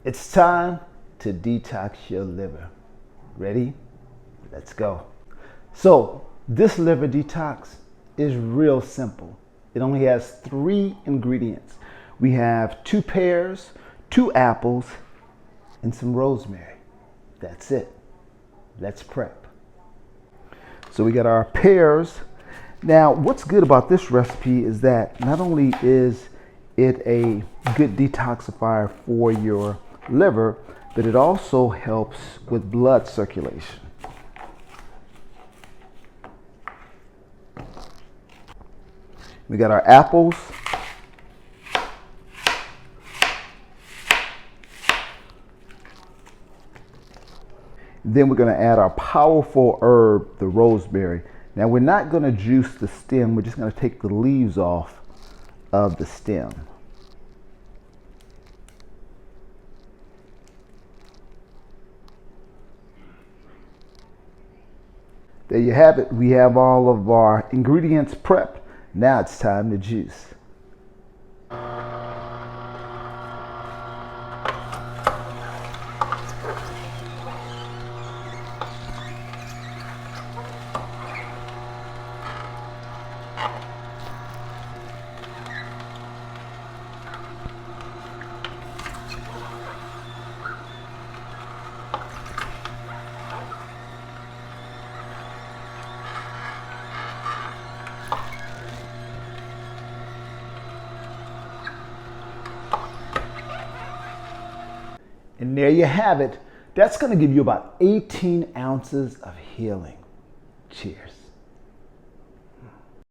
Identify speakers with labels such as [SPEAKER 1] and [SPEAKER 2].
[SPEAKER 1] It's time to detox your liver. Ready? Let's go. So this liver detox is real simple. It only has 3 ingredients. We have 2 pears, 2 apples, and some rosemary. That's it. Let's prep. So we got our pears. Now, what's good about this recipe is that not only is it a good detoxifier for your liver, but it also helps with blood circulation. We got our apples. Then we're going to add our powerful herb, the rosemary. Now we're not going to juice the stem, we're just going to take the leaves off of the stem. There you have it. We have all of our ingredients prepped. Now it's time to juice. And there you have it. That's going to give you about 18 ounces of healing. Cheers.